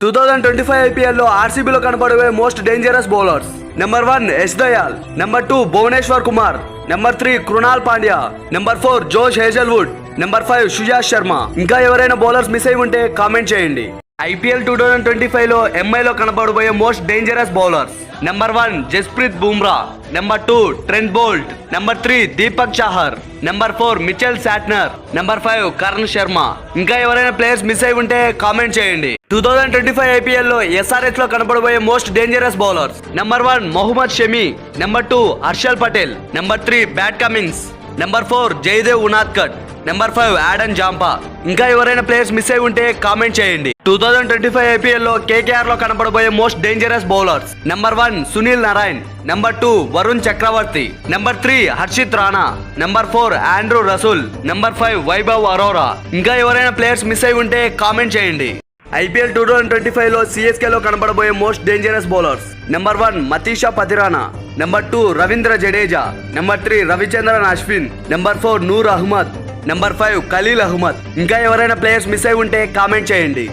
2025 ఐపీఎల్లో ఆర్సీబీలో కనబడే most dangerous bowlers. Number 1 Yash Dayal, number 2 Bhuvneshwar Kumar, number 3 Krunal Pandya, number 4 Josh Hazlewood, number 5 Suyash Sharma. ఇంకా ఎవరైనా బౌలర్స్ మిస్ అయి ఉంటే కామెంట్ చేయండి. ఐపీఎల్ 2025 లో ఎంఐలో కనబడబోయే most dangerous bowlers. Number 1 Jasprit Bumrah, number 2 Trent Boult, number 3 Deepak Chahar, number 4 Mitchell Santner, number 5 Karan Sharma. ఇంకా ఎవరైనా ప్లేయర్స్ మిస్ అయి ఉంటే కామెంట్ చేయండి. 2025 ఐపీఎల్ లో ఎస్ఆర్హెచ్ లో కనబడబోయే most dangerous bowlers. Number 1 Mohammed Shami, number 2 Harshal Patel, number 3 Pat Cummins, number 4 Jaydev Unadkat, number 5 Adam Zampa. ఇంకా ఎవరైనా ప్లేయర్స్ మిస్ అయి ఉంటే కామెంట్ చేయండి. 2025 ఐపీఎల్ లో కేకేఆర్ లో కనబడబోయే most dangerous bowlers. Number 1 Sunil Narine, number 2 Varun Chakravarthy, number 3 Harshit Rana, number 4 Andre Russell, number 5 Vaibhav Arora. ఇంకా ఎవరైనా ప్లేయర్స్ మిస్ అయి ఉంటే కామెంట్ చేయండి. ఐపీఎల్ 2025 లో సిఎస్కే లో కనబడబోయే most dangerous bowlers. Number 1 Matheesha Pathirana, number 2 Ravindra Jadeja, number 3 Ravichandran Ashwin, number 4 Noor Ahmad, number 5 Khaleel Ahmed. ఇంకా ఎవరైనా ప్లేయర్స్ మిస్ అయి ఉంటే కామెంట్ చేయండి.